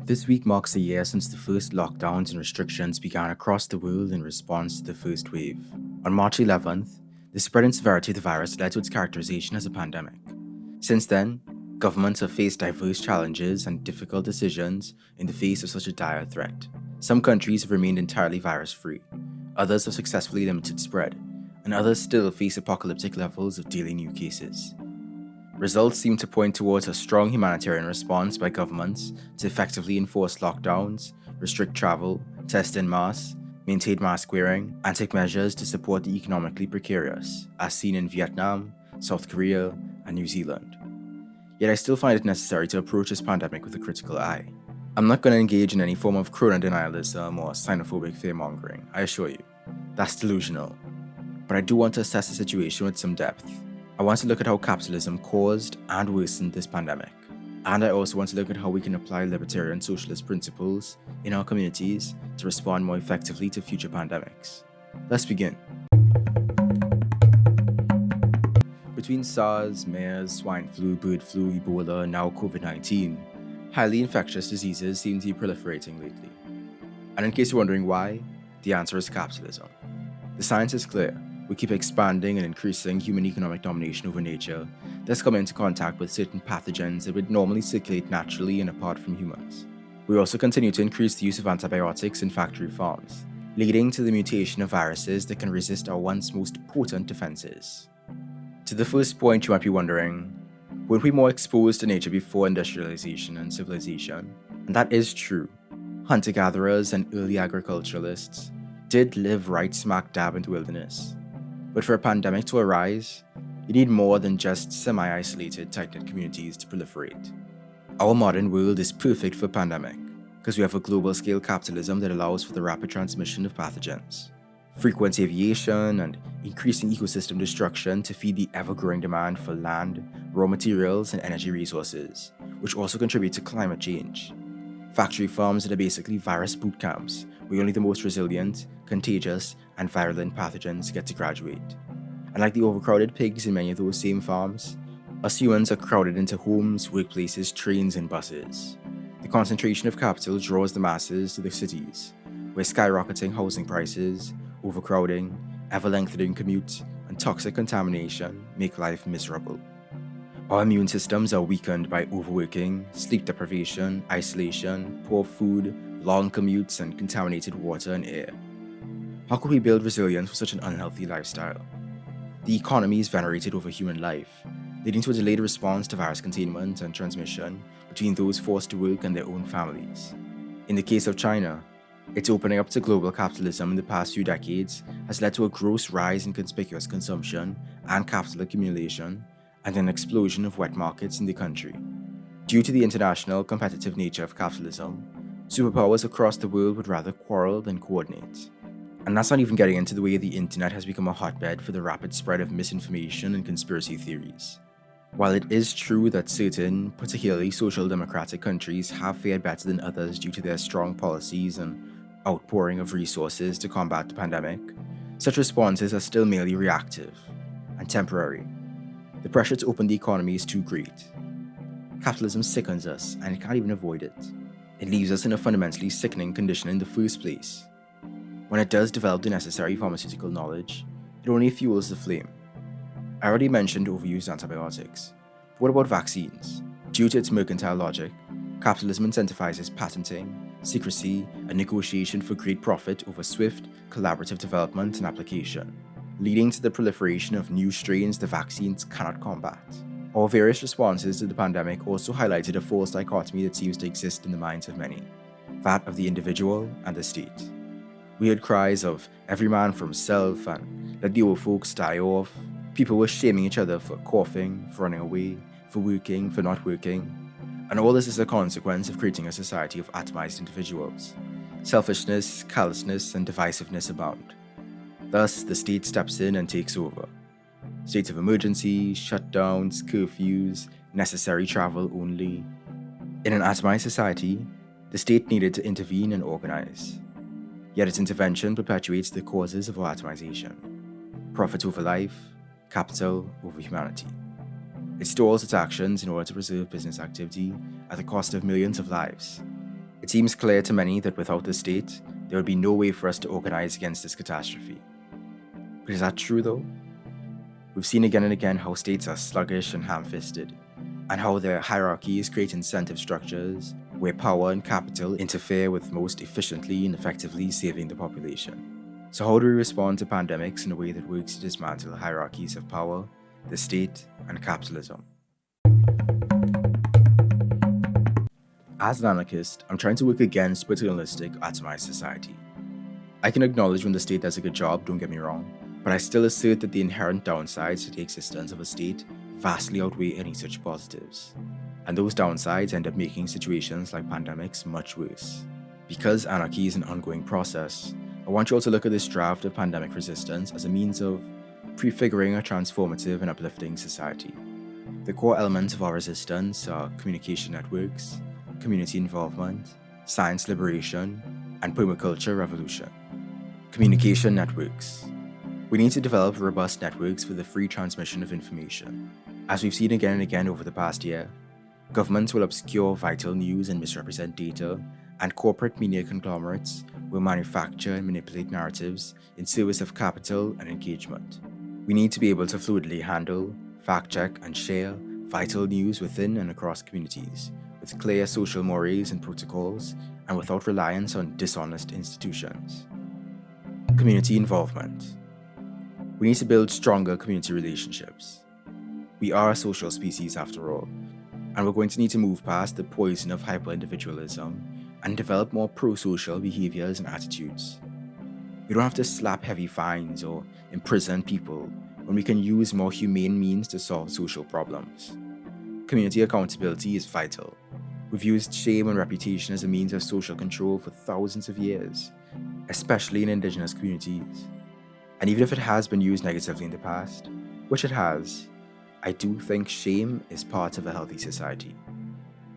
This week marks a year since the first lockdowns and restrictions began across the world in response to the first wave. On March 11th, the spread and severity of the virus led to its characterization as a pandemic. Since then, governments have faced diverse challenges and difficult decisions in the face of such a dire threat. Some countries have remained entirely virus-free, others have successfully limited spread, and others still face apocalyptic levels of daily new cases. Results seem to point towards a strong humanitarian response by governments to effectively enforce lockdowns, restrict travel, test en masse, maintain mask wearing, and take measures to support the economically precarious, as seen in Vietnam, South Korea, and New Zealand. Yet I still find it necessary to approach this pandemic with a critical eye. I'm not going to engage in any form of corona denialism or xenophobic fear-mongering, I assure you. That's delusional. But I do want to assess the situation with some depth. I want to look at how capitalism caused and worsened this pandemic. And I also want to look at how we can apply libertarian socialist principles in our communities to respond more effectively to future pandemics. Let's begin. Between SARS, MERS, swine flu, bird flu, Ebola, and now COVID-19, highly infectious diseases seem to be proliferating lately. And in case you're wondering why, the answer is capitalism. The science is clear. We keep expanding and increasing human economic domination over nature that's come into contact with certain pathogens that would normally circulate naturally and apart from humans. We also continue to increase the use of antibiotics in factory farms, leading to the mutation of viruses that can resist our once most potent defenses. To the first point, you might be wondering, weren't we more exposed to nature before industrialization and civilization? And that is true. Hunter-gatherers and early agriculturalists did live right smack dab in the wilderness. But for a pandemic to arise, you need more than just semi-isolated, tight-knit communities to proliferate. Our modern world is perfect for a pandemic, because we have a global-scale capitalism that allows for the rapid transmission of pathogens, frequent aviation, and increasing ecosystem destruction to feed the ever-growing demand for land, raw materials, and energy resources, which also contribute to climate change. Factory farms that are basically virus boot camps, where only the most resilient, contagious, and virulent pathogens get to graduate. And like the overcrowded pigs in many of those same farms, us humans are crowded into homes, workplaces, trains, and buses. The concentration of capital draws the masses to the cities, where skyrocketing housing prices, overcrowding, ever-lengthening commutes, and toxic contamination make life miserable. Our immune systems are weakened by overworking, sleep deprivation, isolation, poor food, long commutes, and contaminated water and air. How could we build resilience with such an unhealthy lifestyle? The economy is venerated over human life, leading to a delayed response to virus containment and transmission between those forced to work and their own families. In the case of China, its opening up to global capitalism in the past few decades has led to a gross rise in conspicuous consumption and capital accumulation, and an explosion of wet markets in the country. Due to the international competitive nature of capitalism, superpowers across the world would rather quarrel than coordinate. And that's not even getting into the way the internet has become a hotbed for the rapid spread of misinformation and conspiracy theories. While it is true that certain, particularly social democratic countries have fared better than others due to their strong policies and outpouring of resources to combat the pandemic, such responses are still merely reactive and temporary. The pressure to open the economy is too great. Capitalism sickens us, and it can't even avoid it. It leaves us in a fundamentally sickening condition in the first place. When it does develop the necessary pharmaceutical knowledge, it only fuels the flame. I already mentioned overused antibiotics. But what about vaccines? Due to its mercantile logic, capitalism incentivizes patenting, secrecy, and negotiation for great profit over swift, collaborative development and application, leading to the proliferation of new strains the vaccines cannot combat. Our various responses to the pandemic also highlighted a false dichotomy that seems to exist in the minds of many, that of the individual and the state. We heard cries of every man for himself and let the old folks die off. People were shaming each other for coughing, for running away, for working, for not working. And all this is a consequence of creating a society of atomized individuals. Selfishness, callousness, and divisiveness abound. Thus, the state steps in and takes over. States of emergency, shutdowns, curfews, necessary travel only. In an atomized society, the state needed to intervene and organize. Yet its intervention perpetuates the causes of our atomization. Profit over life, capital over humanity. It stalls its actions in order to preserve business activity at the cost of millions of lives. It It seems clear to many that without the state, there would be no way for us to organize against this catastrophe. But is that true though? We've seen again and again how states are sluggish and ham-fisted, and how their hierarchies create incentive structures where power and capital interfere with most efficiently and effectively saving the population. So how do we respond to pandemics in a way that works to dismantle hierarchies of power, the state, and capitalism? As an anarchist, I'm trying to work against paternalistic, atomized society. I can acknowledge when the state does a good job, don't get me wrong, but I still assert that the inherent downsides to the existence of a state vastly outweigh any such positives. And those downsides end up making situations like pandemics much worse. Because anarchy is an ongoing process, I want you all to look at this draft of pandemic resistance as a means of prefiguring a transformative and uplifting society. The core elements of our resistance are communication networks, community involvement, science liberation, and permaculture revolution. Communication networks. We need to develop robust networks for the free transmission of information. As we've seen again and again over the past year, governments will obscure vital news and misrepresent data, and corporate media conglomerates will manufacture and manipulate narratives in service of capital and engagement. We need to be able to fluidly handle, fact-check, and share vital news within and across communities, with clear social mores and protocols, and without reliance on dishonest institutions. Community involvement. We need to build stronger community relationships. We are a social species after all, and we're going to need to move past the poison of hyper-individualism and develop more pro-social behaviors and attitudes. We don't have to slap heavy fines or imprison people when we can use more humane means to solve social problems. Community accountability is vital. We've used shame and reputation as a means of social control for thousands of years, especially in indigenous communities. And even if it has been used negatively in the past, which it has, I do think shame is part of a healthy society.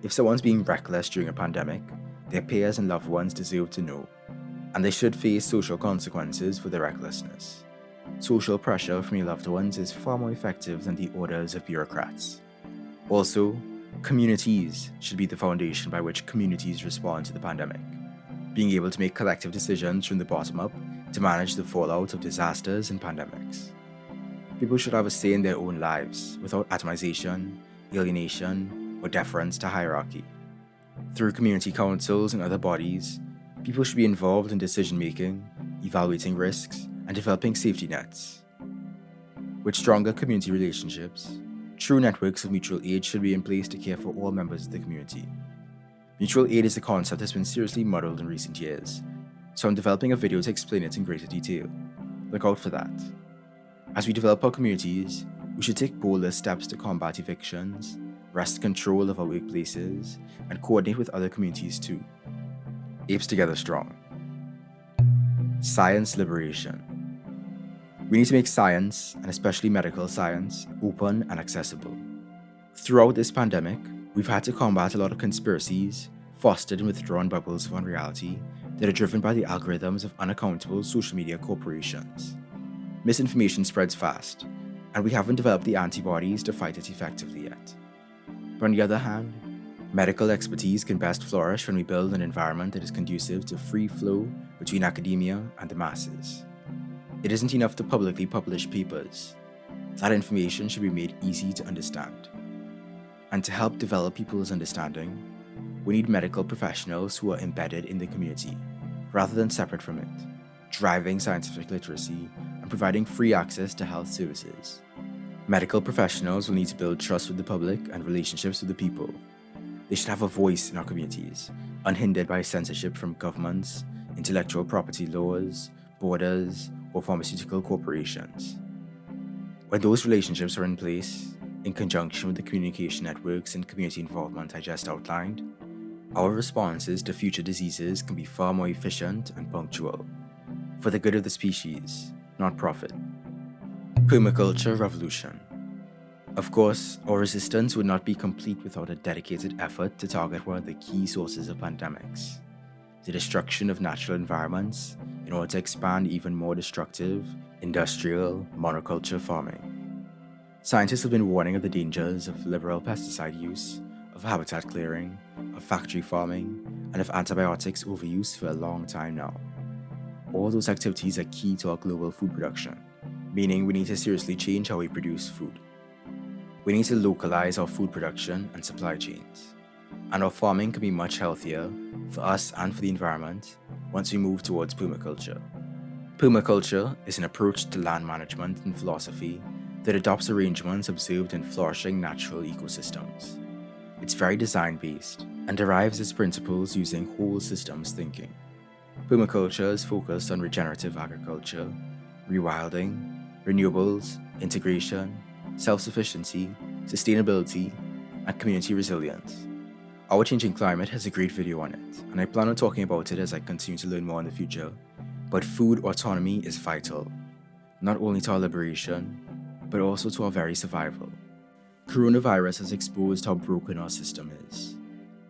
If someone's being reckless during a pandemic, their peers and loved ones deserve to know, and they should face social consequences for their recklessness. Social pressure from your loved ones is far more effective than the orders of bureaucrats. Also, communities should be the foundation by which communities respond to the pandemic, being able to make collective decisions from the bottom up to manage the fallout of disasters and pandemics. People should have a say in their own lives without atomization, alienation, or deference to hierarchy. Through community councils and other bodies, people should be involved in decision-making, evaluating risks, and developing safety nets. With stronger community relationships, true networks of mutual aid should be in place to care for all members of the community. Mutual aid is a concept that's been seriously muddled in recent years, so I'm developing a video to explain it in greater detail. Look out for that. As we develop our communities, we should take bolder steps to combat evictions, wrest control of our workplaces, and coordinate with other communities too. Apes together strong. Science liberation. We need to make science, and especially medical science, open and accessible. Throughout this pandemic, we've had to combat a lot of conspiracies, fostered in withdrawn bubbles of unreality, that are driven by the algorithms of unaccountable social media corporations. Misinformation spreads fast, and we haven't developed the antibodies to fight it effectively yet. But on the other hand, medical expertise can best flourish when we build an environment that is conducive to free flow between academia and the masses. It isn't enough to publicly publish papers. That information should be made easy to understand. And to help develop people's understanding, we need medical professionals who are embedded in the community, rather than separate from it, driving scientific literacy and providing free access to health services. Medical professionals will need to build trust with the public and relationships with the people. They should have a voice in our communities, unhindered by censorship from governments, intellectual property laws, borders, or pharmaceutical corporations. When those relationships are in place, in conjunction with the communication networks and community involvement I just outlined, our responses to future diseases can be far more efficient and punctual, for the good of the species, not profit. Permaculture revolution. Of course, our resistance would not be complete without a dedicated effort to target one of the key sources of pandemics, the destruction of natural environments, in order to expand even more destructive, industrial monoculture farming. Scientists have been warning of the dangers of liberal pesticide use, of habitat clearing, of factory farming, and of antibiotics overuse for a long time now. All those activities are key to our global food production, meaning we need to seriously change how we produce food. We need to localize our food production and supply chains, and our farming can be much healthier for us and for the environment once we move towards permaculture. Permaculture is an approach to land management and philosophy that adopts arrangements observed in flourishing natural ecosystems. It's very design-based and derives its principles using whole systems thinking. Permaculture is focused on regenerative agriculture, rewilding, renewables, integration, self-sufficiency, sustainability, and community resilience. Our Changing Climate has a great video on it, and I plan on talking about it as I continue to learn more in the future. But food autonomy is vital, not only to our liberation, but also to our very survival. Coronavirus has exposed how broken our system is.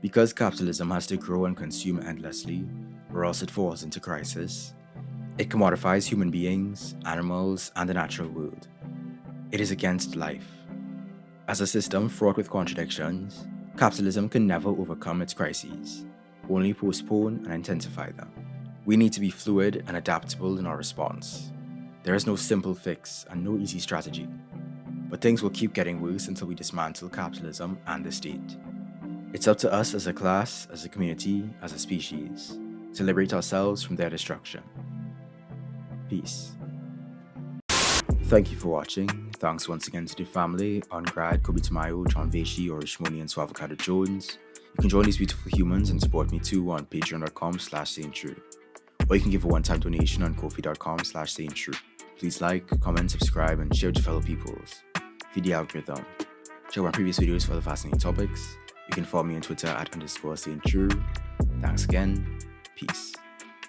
Because capitalism has to grow and consume endlessly, or else it falls into crisis, it commodifies human beings, animals, and the natural world. It is against life. As a system fraught with contradictions, capitalism can never overcome its crises, only postpone and intensify them. We need to be fluid and adaptable in our response. There is no simple fix and no easy strategy, but things will keep getting worse until we dismantle capitalism and the state. It's up to us as a class, as a community, as a species, to liberate ourselves from their destruction. Peace. Thank you for watching. Thanks once again to the family, Ongrad, Kobe Tamayo, John Veshi, Orishmoni, and Swavocado Jones. You can join these beautiful humans and support me too on patreon.com/sainttrue. Or you can give a one-time donation on ko-fi.com/sainttrue. Please like, comment, subscribe, and share with your fellow peoples. Feed the algorithm. Check out my previous videos for other fascinating topics. You can follow me on Twitter @_sainttrue. Thanks again. Peace.